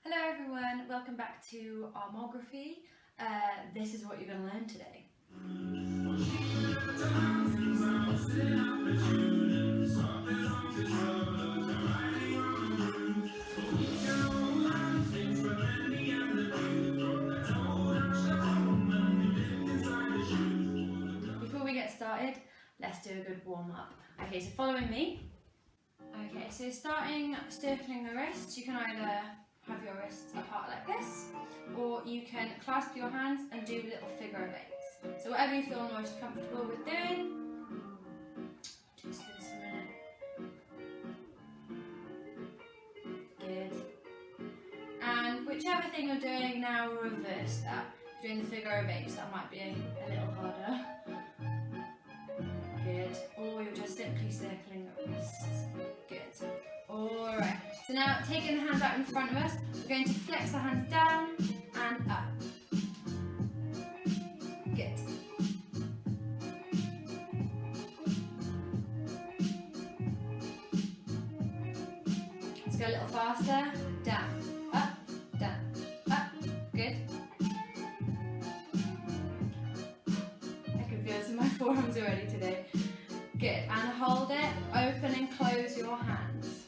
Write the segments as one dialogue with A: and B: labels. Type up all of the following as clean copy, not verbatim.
A: Hello everyone, welcome back to Armography. This is what you're going to learn today. Before we get started, let's do a good warm-up. Okay, so following me. Okay, so starting circling the wrists, you can either have your wrists apart like this, or you can clasp your hands and do little figure of eights. So whatever you feel most comfortable with doing. Just do this a minute. Good. And whichever thing you're doing now, reverse that. Doing the figure of eights, that might be a little harder. Good. Or you're just simply circling the wrists. Good. Alright, so now taking the hands out in front of us, we're going to flex our hands down and up. Good. Let's go a little faster. Down, up, good. I can feel this in my forearms already today. Good, and hold it, open and close your hands.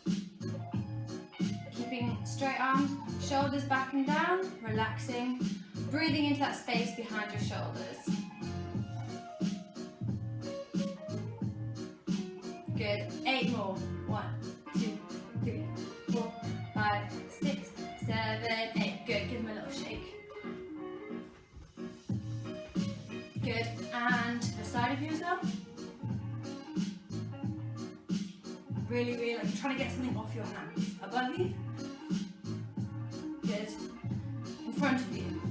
A: Keeping straight arms, shoulders back and down, relaxing, breathing into that space behind your shoulders. Good, 8 more. 1, 2, 3, 4, 5, 6, 7, 8. Good, give them a little shake. Good, and to the side of you as well. Really, like trying to get something off your hands. Above you. Good. In front of you.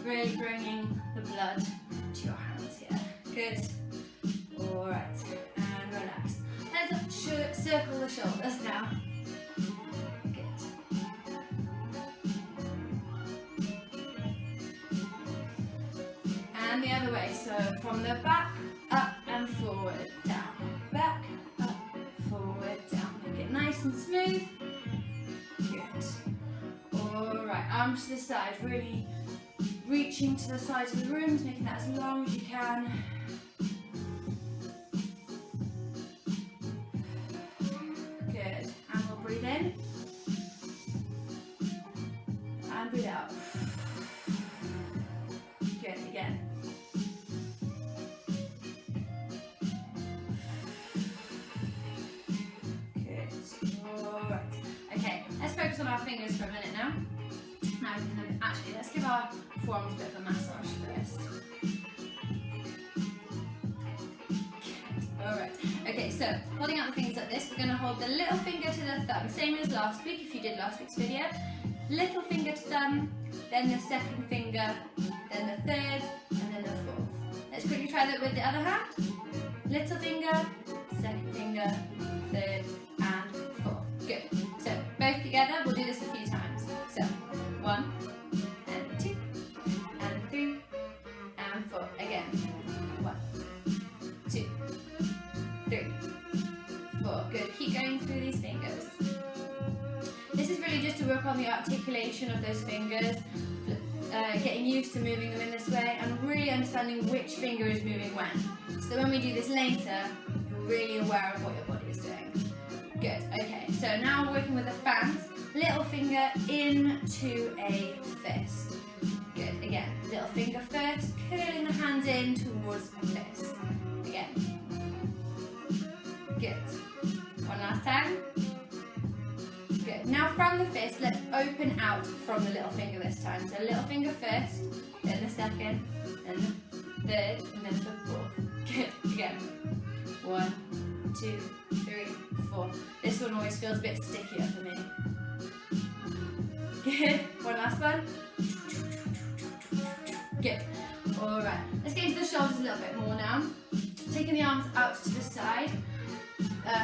A: Really bringing the blood to your hands here. Good. Alright. And relax. Let's circle the shoulders now. Good. And the other way. So from the back, up and forward, down, back, up, forward, down. Make it nice and smooth. Good. Alright, arms to the side, really reaching to the sides of the rooms, making that as long as you can. Good. And we'll breathe in. And breathe out. Good, again. Focus on our fingers for a minute now. Now we can actually, let's give our forearms a bit of a massage first. Alright, okay, so holding out the fingers like this, we're going to hold the little finger to the thumb, same as last week if you did last week's video. Little finger to thumb, then the second finger, then the third, and then the fourth. Let's quickly try that with the other hand. Little finger, second finger, third, and fourth. Good. So both together, we'll do this a few times. So 1 and 2 and 3 and 4. Again. 1, 2, 3, 4. Good. Keep going through these fingers. This is really just to work on the articulation of those fingers, getting used to moving them in this way, and really understanding which finger is moving when. So when we do this later, you're really aware of what your body is doing. Good, okay, so now we're working with the fans. Little finger into a fist. Good, again, little finger first, curling the hands in towards a fist. Again. Good. One last time. Good, now from the fist, let's open out from the little finger this time. So little finger first, then the second, then the third, and then the fourth. Good, again. 1, 2, 3, 4. This one always feels a bit stickier for me. Good. One last one. Good. Alright. Let's get into the shoulders a little bit more now. Taking the arms out to the side.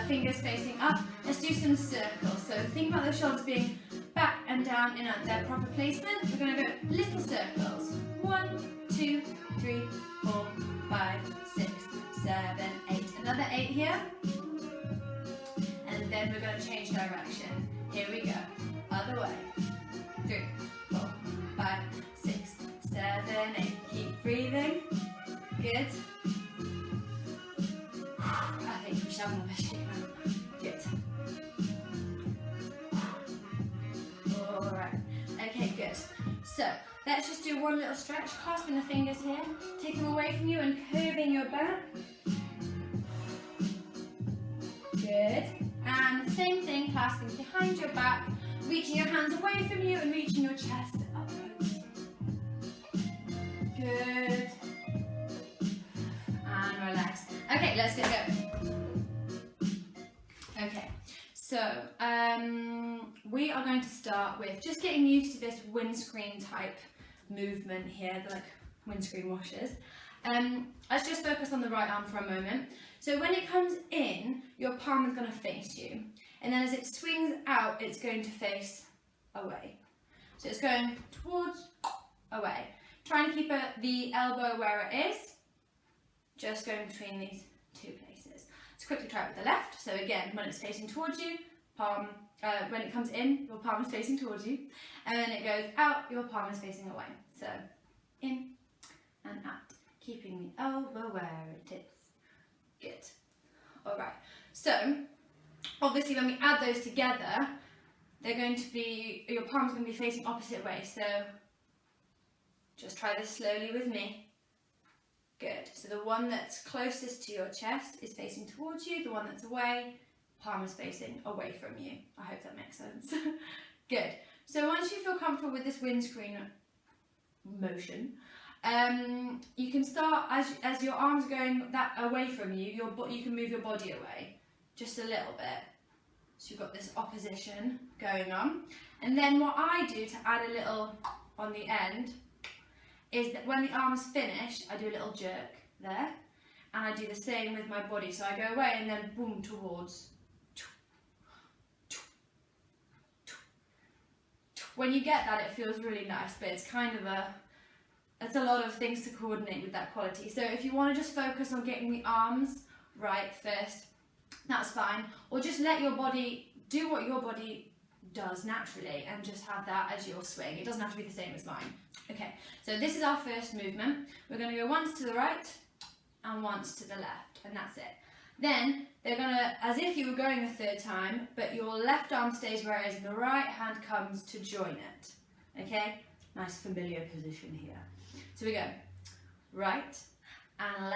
A: Fingers facing up. Let's do some circles. So think about the shoulders being back and down in their proper placement. We're going to go little circles. 1, 2, 3, 4, 5, 6, 7, 8. Another 8 here. And then we're going to change direction. Here we go. Other way. 3, 4, 5, 6, 7, 8. Keep breathing. Good. I think we should have another shake now. Good. Alright. Okay, good. So, let's just do one little stretch, clasping the fingers here, take them away from you and curving your back. Good. And the same thing, clasping behind your back, reaching your hands away from you and reaching your chest upwards. Good. And relax. Okay, let's get going. Okay, so we are going to start with just getting used to this windscreen type movement here, the like windscreen washers. Let's just focus on the right arm for a moment. So when it comes in, your palm is going to face you, and then as it swings out, it's going to face away. So it's going towards, away. Trying to keep the elbow where it is, just going between these two places. Let's quickly try it with the left. So again, when it's facing towards you, palm, when it comes in, your palm is facing towards you, and then it goes out, your palm is facing away. So in and out, keeping the elbow where it is. Good. Alright, so obviously when we add those together, they're going to be, your palm's going to be facing opposite way, so just try this slowly with me. Good. So the one that's closest to your chest is facing towards you, the one that's away, palm is facing away from you. I hope that makes sense. Good. So once you feel comfortable with this windscreen motion, you can start, as your arms are going that away from you, you can move your body away just a little bit. So you've got this opposition going on. And then what I do to add a little on the end is that when the arm's finished, I do a little jerk there. And I do the same with my body. So I go away and then boom towards. When you get that, it feels really nice, but it's kind of it's a lot of things to coordinate with that quality. So if you want to just focus on getting the arms right first, that's fine. Or just let your body do what your body does naturally and just have that as your swing. It doesn't have to be the same as mine. Okay, so this is our first movement. We're going to go once to the right and once to the left, and that's it. Then they're going to, as if you were going the third time, but your left arm stays where it is and the right hand comes to join it. Okay, nice familiar position here. So we go right and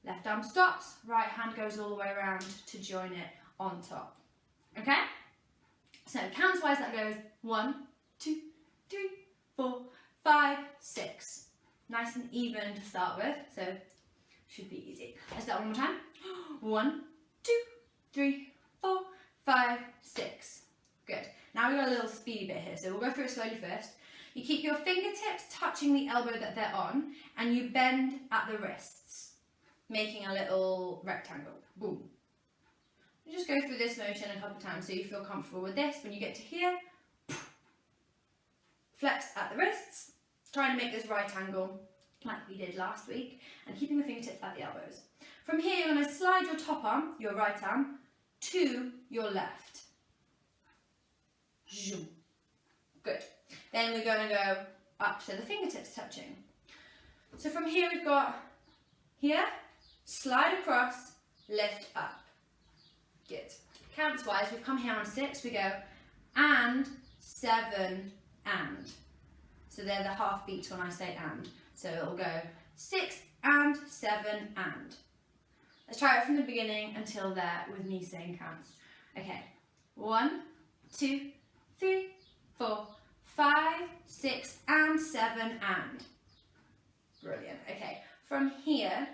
A: left arm stops, right hand goes all the way around to join it on top. Okay? So counts-wise that goes 1, 2, 3, 4, 5, 6. Nice and even to start with, so should be easy. Let's start one more time. 1, 2, 3, 4, 5, 6. Good. Now we've got a little speedy bit here, so we'll go through it slowly first. You keep your fingertips touching the elbow that they're on, and you bend at the wrists, making a little rectangle. Boom. You just go through this motion a couple of times so you feel comfortable with this. When you get to here, flex at the wrists, trying to make this right angle like we did last week, and keeping the fingertips at the elbows. From here, you're going to slide your top arm, your right arm, to your left. Zoom. Good. Then we're going to go up so the fingertips touching. So from here we've got here, slide across, lift up. Good. Counts wise, we've come here on 6, we go and, 7, and. So they're the half beats when I say and. So it'll go 6 and, 7 and. Let's try it from the beginning until there with me saying counts. Okay. 1, 2, 3, 4, 5, 6 and 7 and. Brilliant. Okay, from here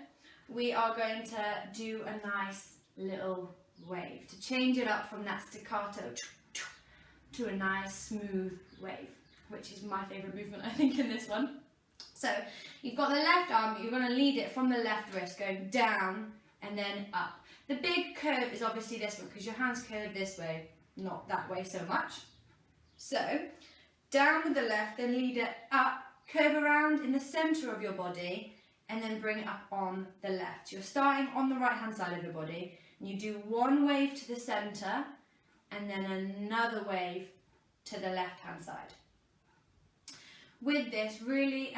A: we are going to do a nice little wave to change it up from that staccato to a nice smooth wave, which is my favourite movement I think in this one. So you've got the left arm, you're going to lead it from the left wrist going down and then up. The big curve is obviously this one because your hands curve this way, not that way so much. So down with the left, then lead it up, curve around in the centre of your body, and then bring it up on the left. You're starting on the right hand side of your body, and you do one wave to the centre, and then another wave to the left hand side. With this, really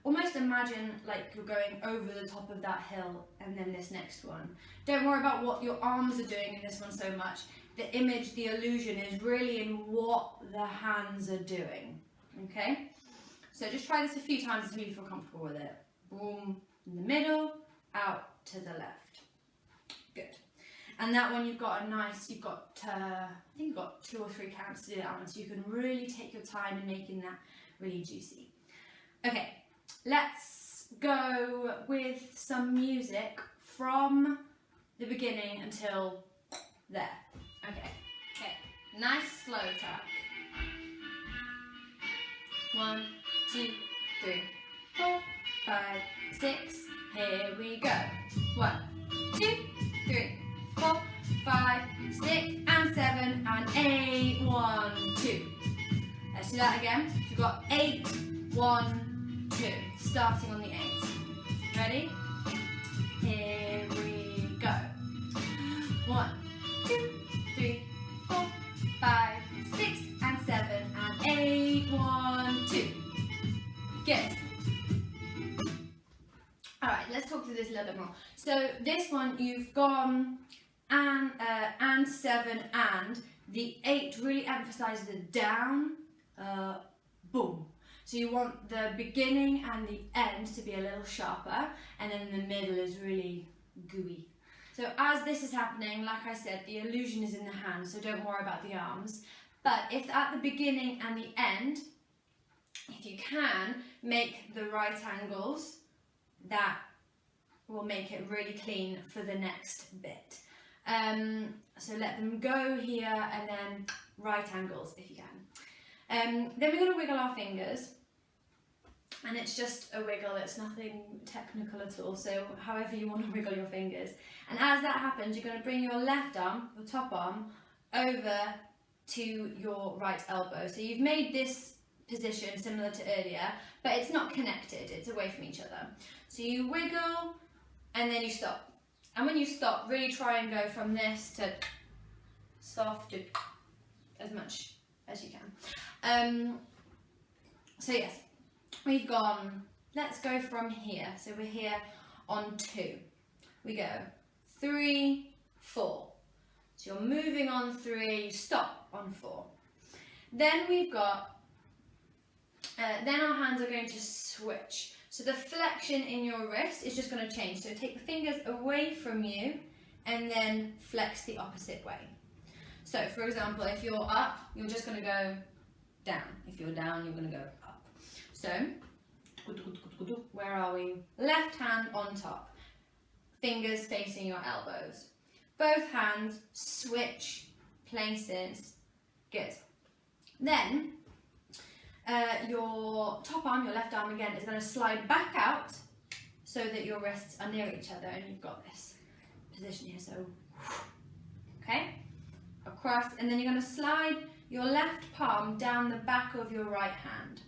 A: almost imagine like you're going over the top of that hill and then this next one. Don't worry about what your arms are doing in this one so much. The image, the illusion is really in what the hands are doing, okay? So just try this a few times until you feel comfortable with it. Boom, in the middle, out to the left. Good. And that one you've got I think you've got 2 or 3 counts to do that one, so you can really take your time in making that really juicy. Okay, let's go with some music from the beginning until there. Okay, nice slow track. 1, 2, 3, 4, 5, 6, here we go. 1, 2, 3, 4, 5, 6, and 7, and 8, 1, 2. Let's do that again. You've got 8, 1, 2, starting on the 8. Ready? Here we go. 1, 2, 3, 4, 5, 6, and 7, and 8, 1, 2. Good. Alright, let's talk through this a little bit more. So this one you've gone and 7, and the 8 really emphasises the down, boom. So you want the beginning and the end to be a little sharper, and then the middle is really gooey. So as this is happening, like I said, the illusion is in the hands, so don't worry about the arms. But if at the beginning and the end, if you can, make the right angles, that will make it really clean for the next bit. So let them go here, and then right angles if you can. Then we're going to wiggle our fingers, and it's just a wiggle, it's nothing technical at all, so however you want to wiggle your fingers. And as that happens, you're going to bring your left arm, your top arm, over to your right elbow. So you've made this position similar to earlier, but it's not connected, it's away from each other. So you wiggle, and then you stop. And when you stop, really try and go from this to soft, as much as you can. So yes, we've gone, let's go from here. So we're here on 2. We go 3, 4. So you're moving on 3, stop on 4. Then we've got, then our hands are going to switch. So the flexion in your wrist is just going to change. So take the fingers away from you and then flex the opposite way. So for example, if you're up, you're just going to go down. If you're down, you're going to go up. So, where are we? Left hand on top. Fingers facing your elbows. Both hands switch places. Good. Then, your top arm, your left arm again, is going to slide back out so that your wrists are near each other, and you've got this position here. So, okay, across, and then you're going to slide your left palm down the back of your right hand.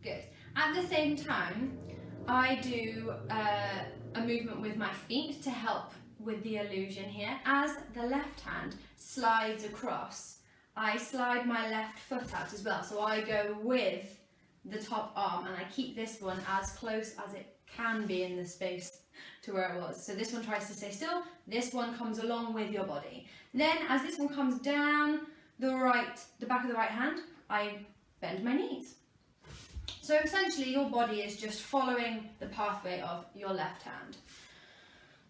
A: Good. At the same time, I do a movement with my feet to help with the illusion here. As the left hand slides across, I slide my left foot out as well. So I go with the top arm, and I keep this one as close as it can be in the space to where it was. So this one tries to stay still, this one comes along with your body. Then as this one comes down the back of the right hand, I bend my knees. So essentially your body is just following the pathway of your left hand.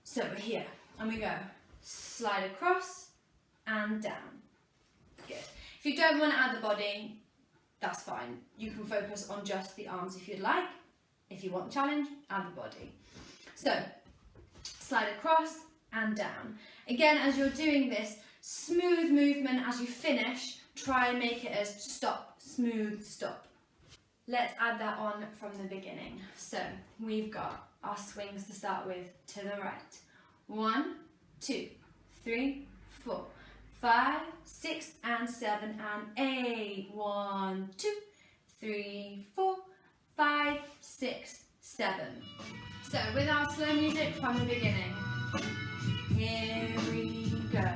A: So we're here, and we go slide across and down. Good. If you don't want to add the body, that's fine. You can focus on just the arms if you'd like. If you want the challenge, add the body. So, slide across and down. Again, as you're doing this, smooth movement as you finish. Try and make it as stop, smooth, stop. Let's add that on from the beginning. So, we've got our swings to start with to the right. 1, 2, 3, 4, 5, 6, and 7, and 8. 1, 2, 3, 4, 5, 6, 7. So with our slow music from the beginning. Here we go.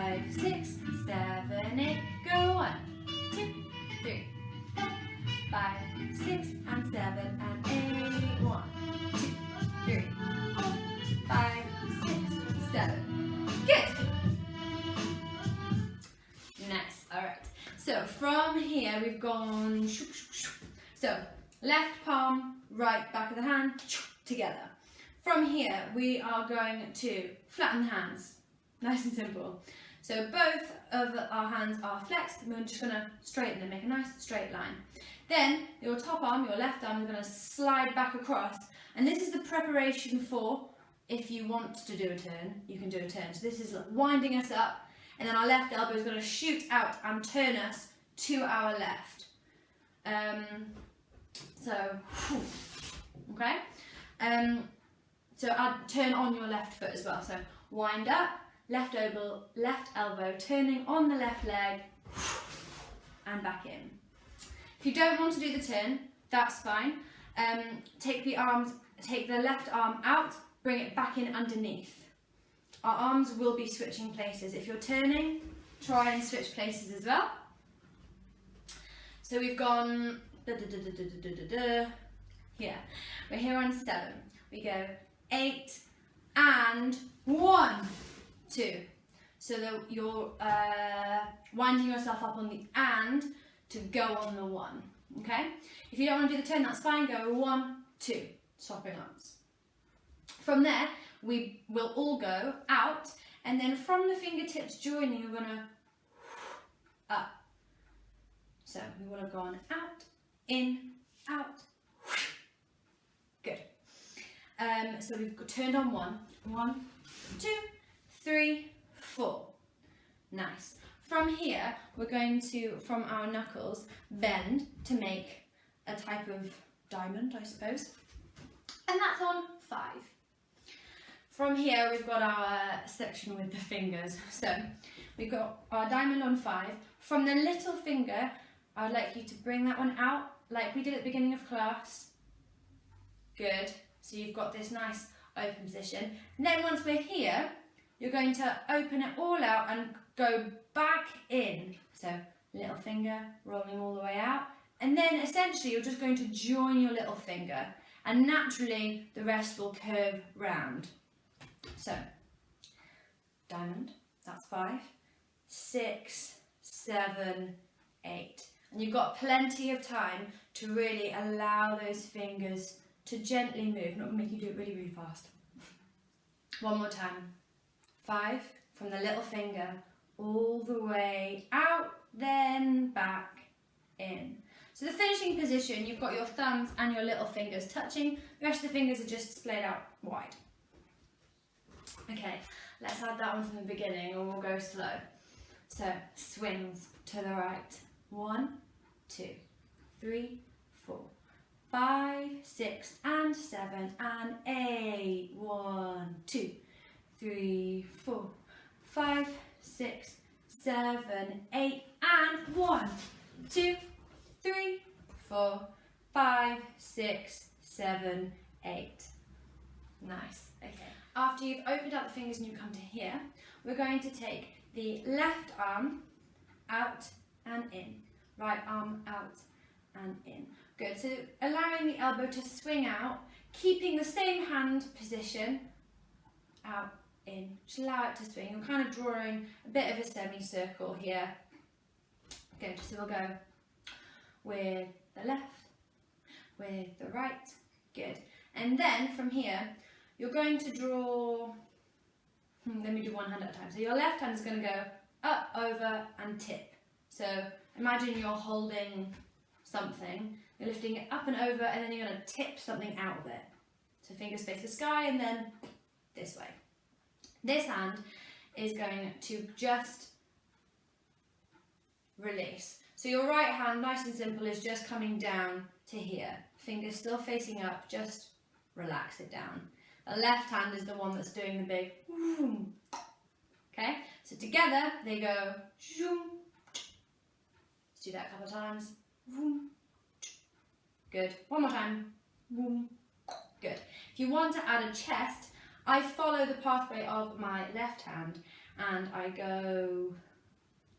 A: 5, 6, 7, 8. Go 1, 2, 3, 4, 5, 6, and 7, and 8. 1, 2, 3, 4, 5, 6, 7. Good. Nice. All right. So from here we've gone. So left palm, right back of the hand together. From here we are going to flatten the hands. Nice and simple. So both of our hands are flexed, and we're just going to straighten them, make a nice straight line. Then your top arm, your left arm, is going to slide back across, and this is the preparation for if you want to do a turn, you can do a turn. So this is winding us up, and then our left elbow is going to shoot out and turn us to our left. Okay. So I'd turn on your left foot as well. So wind up, left elbow turning on the left leg, and back in. If you don't want to do the turn, that's fine. Take the left arm out, bring it back in underneath. Our arms will be switching places. If you're turning, try and switch places as well. So we've gone here. We're here on 7. We go 8 and 1, 2. So that you're winding yourself up on the and to go on the 1. Okay? If you don't want to do the turn, that's fine. Go 1, 2, swapping arms. From there, we will all go out, and then from the fingertips joining, you're gonna up. So we will have gone out, in, out. Good. So we've turned on 1, 1, 2, 3, 4. Nice. From here, we're going to, from our knuckles, bend to make a type of diamond, I suppose. And that's on 5. From here, we've got our section with the fingers. So we've got our diamond on 5. From the little finger, I'd like you to bring that one out, like we did at the beginning of class. Good. So you've got this nice open position. And then once we're here, you're going to open it all out and go back in. So little finger rolling all the way out. And then essentially you're just going to join your little finger, and naturally the rest will curve round. So diamond, that's 5, 6, 7, 8. And you've got plenty of time to really allow those fingers to gently move, not make you do it really, really fast. One more time. 5, from the little finger, all the way out, then back in. So the finishing position, you've got your thumbs and your little fingers touching, the rest of the fingers are just splayed out wide. Okay, let's add that one from the beginning, and we'll go slow. So swings to the right. 1, 2, 3, 4, 5, 6, and 7, and 8. 1, 2, 3, 4, 5, 6, 7, 8, and 1, 2, 3, 4, 5, 6, 7, 8. Nice. Okay. After you've opened up the fingers and you come to here, we're going to take the left arm out and in, right arm out and in. Good. So allowing the elbow to swing out, keeping the same hand position, out, in. Just allow it to swing. You're kind of drawing a bit of a semicircle here. Good. So we'll go with the left, with the right. Good. And then from here, you're going to draw, let me do one hand at a time. So your left hand is going to go up, over, and tip. So imagine you're holding something, you're lifting it up and over, and then you're going to tip something out of it. So fingers face the sky, and then this way. This hand is going to just release. So your right hand, nice and simple, is just coming down to here. Fingers still facing up, just relax it down. The left hand is the one that's doing the big boom. Okay, so together they go zoom. Let's do that a couple of times. Boom. Good. One more time. Boom. Good. If you want to add a chest, I follow the pathway of my left hand and I go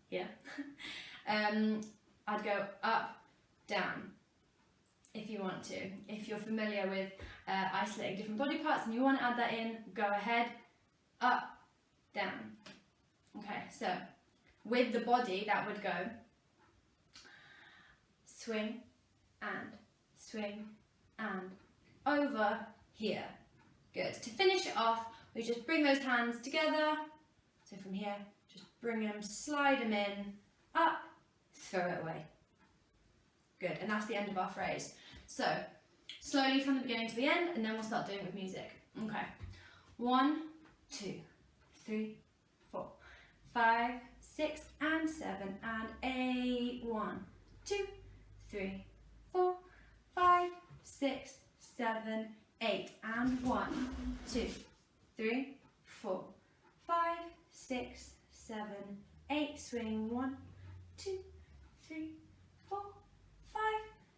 A: here. I'd go up, down, if you want to. If you're familiar with isolating different body parts and you want to add that in, go ahead, up, down. Okay, so with the body that would go swing and over here. Good. To finish it off, we just bring those hands together. So from here, just bring them, slide them in, up, throw it away. Good, and that's the end of our phrase. So, slowly from the beginning to the end, and then we'll start doing it with music. Okay. 1, 2, 3, 4, 5, 6, and 7, and 8. 1, 2, 3, 4, 5, 6, 7, 8, and 1, 2, 3, 4, 5, 6, 7, 8. Swing 1, 2, 3, 4, 5,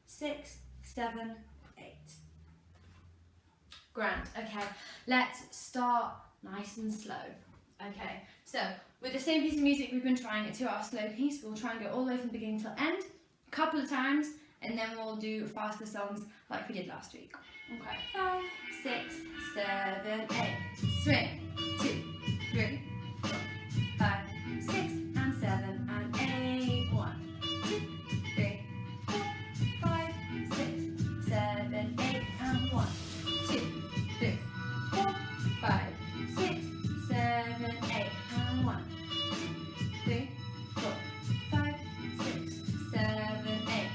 A: 6, 7, 8. Grand. Okay, let's start nice and slow. Okay, so with the same piece of music we've been trying it to our slow piece, we'll try and go all the way from the beginning till end, a couple of times, and then we'll do faster songs like we did last week. Okay, 5, 6, 7, 8. Swing 2, 3, 4, 5, 6, and 7, and 8. 1, 2, 3, 4, 5, 6, 7, 8, and 1, 2, 3, 4, 5, 6, 7, 8, and 1, 2, 3, 4, 5, 6, 7, 8.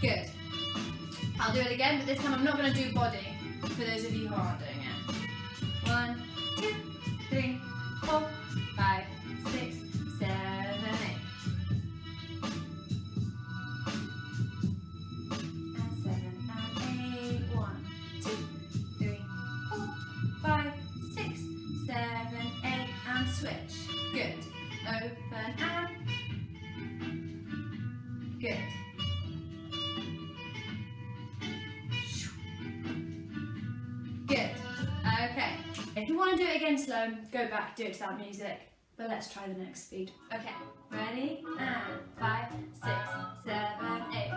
A: Good. I'll do it again, but this time I'm not going to do body for those of you who aren't doing it. 1, 2, 3, 4, 5, 6, 7, 8. And 7 and 8. 1, 2, 3, 4, 5, 6, 7, 8, and switch. Good. Open and good. Good. Okay. If you want to do it again slow, go back, do it to that music. But let's try the next speed. Okay. Ready? And 5, 6, 7, 8.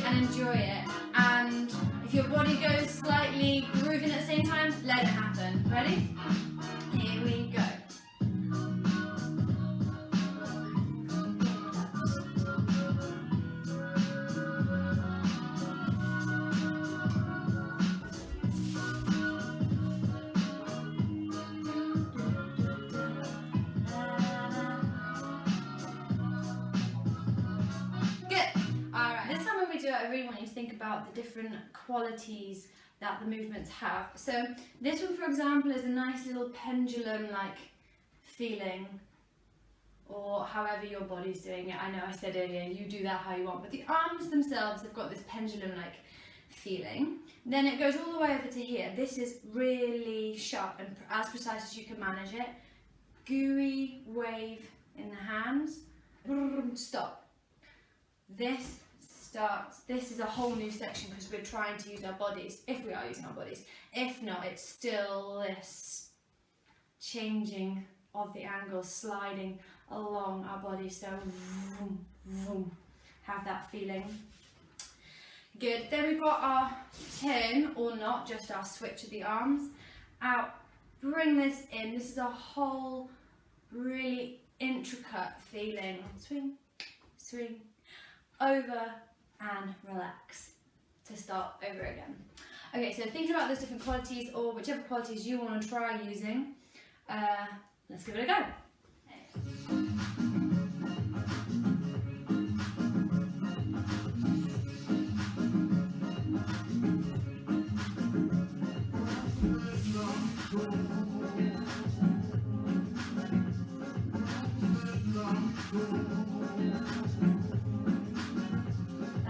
A: And enjoy it, and if your body goes slightly grooving at the same time, let it happen. Ready? Here we go. I really want you to think about the different qualities that the movements have. So this one, for example, is a nice little pendulum-like feeling, or however your body's doing it. I know I said earlier, you do that how you want, but the arms themselves have got this pendulum-like feeling. Then it goes all the way over to here. This is really sharp and as precise as you can manage it. Gooey wave in the hands. Stop. This starts. This is a whole new section because we're trying to use our bodies, if we are using our bodies. If not, it's still this changing of the angle, sliding along our body. So vroom, vroom, have that feeling. Good. Then we've got our turn or not, just our switch of the arms. Out. Bring this in. This is a whole really intricate feeling. Swing, swing, over and relax. To start over again. Okay, so think about those different qualities or whichever qualities you want to try using. Let's give it a go.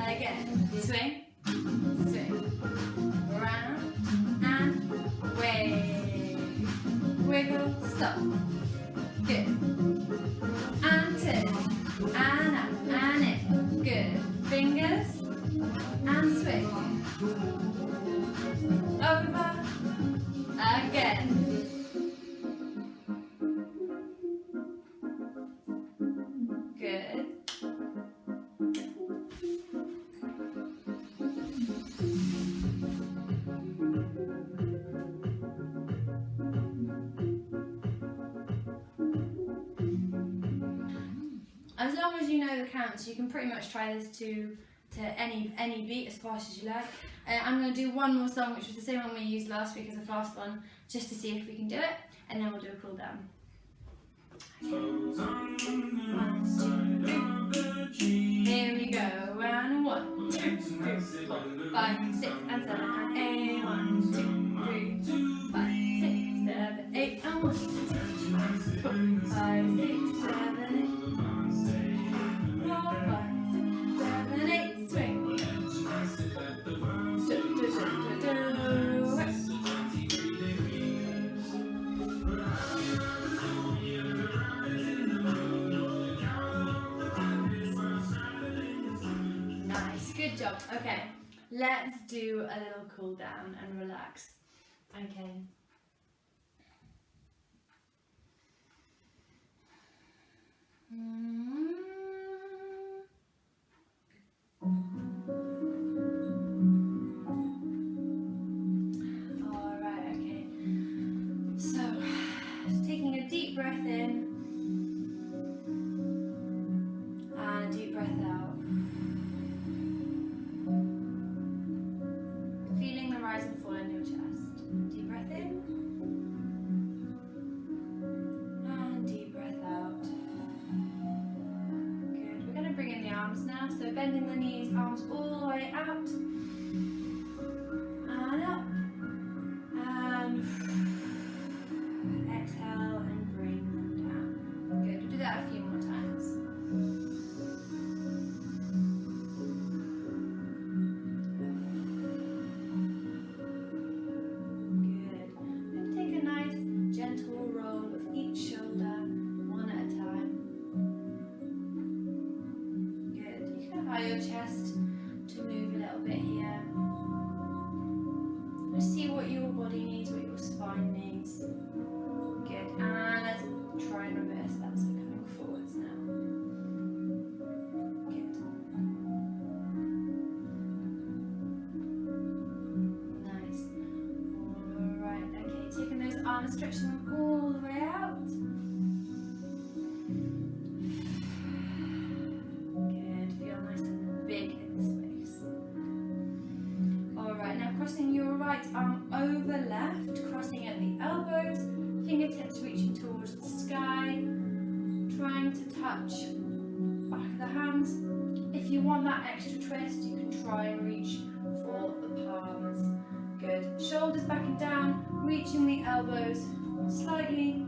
A: Again, swing, swing, round and wave, wiggle, stop, good, and turn, and up, and in, good, fingers, and swing, over, again. Good. As long as you know the counts, you can pretty much try this to any beat as fast as you like. I'm going to do one more song, which was the same one we used last week as a fast one, just to see if we can do it, and then we'll do a cool down. Okay. 1, 2, 3. Here we go. And 1, 2, 3, 4, 5, 6, and 7, and 8. 1, 2, 3, 5, 6, 7, 8, and 1, 2, 4, 5, 6, 7, 8. 4, 5, 6, 7, 8. Swing. Nice, good job. Okay, let's do a little cool down and relax. Okay. Alright, okay. So, taking a deep breath in and a deep breath out. Feeling the rise and fall in your chest. Deep breath in and deep breath out. Good. We're going to bring in the arms now. So bending the knees, arms all the way out and up and exhale and bring them down. Good. We'll do that a few more times. Gentle roll of each shoulder, one at a time. Good. You can allow your chest to move a little bit here. Just see what your body needs, what your spine needs. Good. And let's try and reverse that, so coming forwards now. Good. Nice. Alright, okay, taking those arms, stretching them all the way out. Good, feel nice and big in the space. Alright, now crossing your right arm over left, crossing at the elbows, fingertips reaching towards the sky, trying to touch back of the hands. If you want that extra twist, you can try and reach for the palms. Good. Shoulders back and down, reaching the elbows slightly.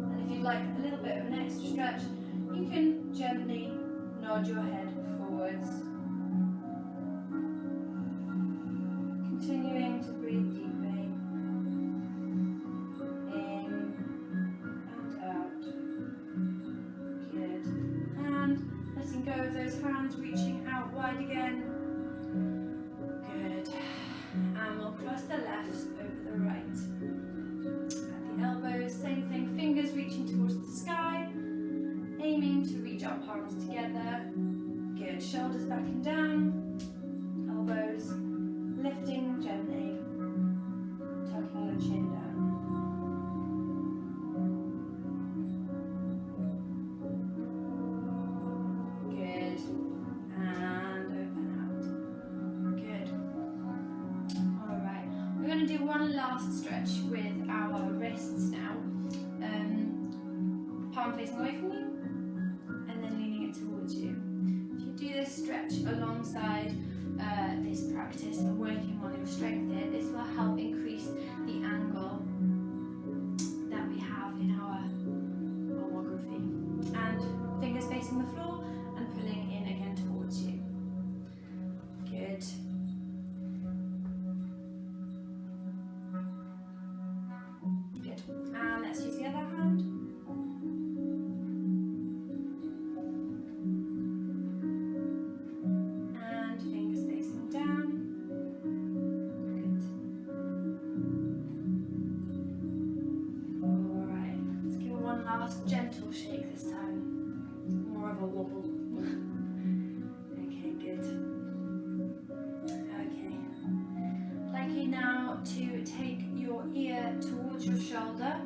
A: And if you'd like a little bit of an extra stretch, you can gently nod your head forwards. Continuing to breathe deeply. In and out. Good. And letting go of those hands, reaching out wide again. Good. And we'll cross the left over the right. At the elbows, same thing, fingers reaching towards the sky, aiming to reach our palms together. Good. shoulders back and down, elbows lifting gently, tucking the chin down. Good. And open out. Good. Alright, we're going to do one last stretch with our wrists now. Palm facing away from you, and then leaning it towards you. If you do this stretch alongside this practice and working on your strength here, this will help increase the angle that we have in our armography. And fingers facing the floor and pulling in again towards you. Good. Good. And let's use the other hand. Last gentle shake this time, more of a wobble. Okay, good. Okay, I'd like you now to take your ear towards your shoulder.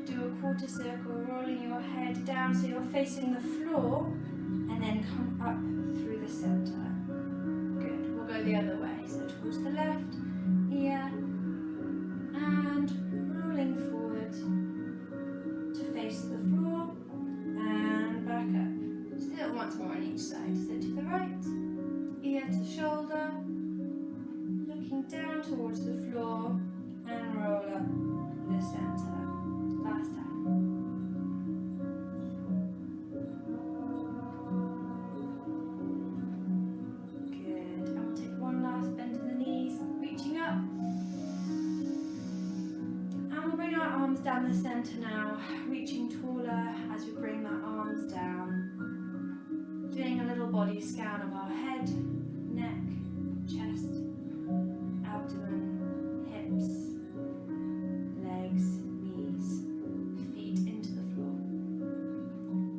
A: Do a quarter circle, rolling your head down so you're facing the floor, and then come up through the center. Good, we'll go the other way, so towards the left, ear, and rolling forward to face the floor and back up. Still once more on each side. So to the right, ear to shoulder, looking down towards the floor and roll up the center. Last time. Good. And we'll take one last bend in the knees, reaching up. Arms down the center now, reaching taller as we bring the arms down. Doing a little body scan of our head, neck, chest, abdomen, hips, legs, knees, feet into the floor.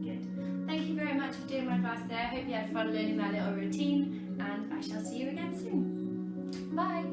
A: Good. Thank you very much for doing my class there. I hope you had fun learning that little routine, and I shall see you again soon. Bye.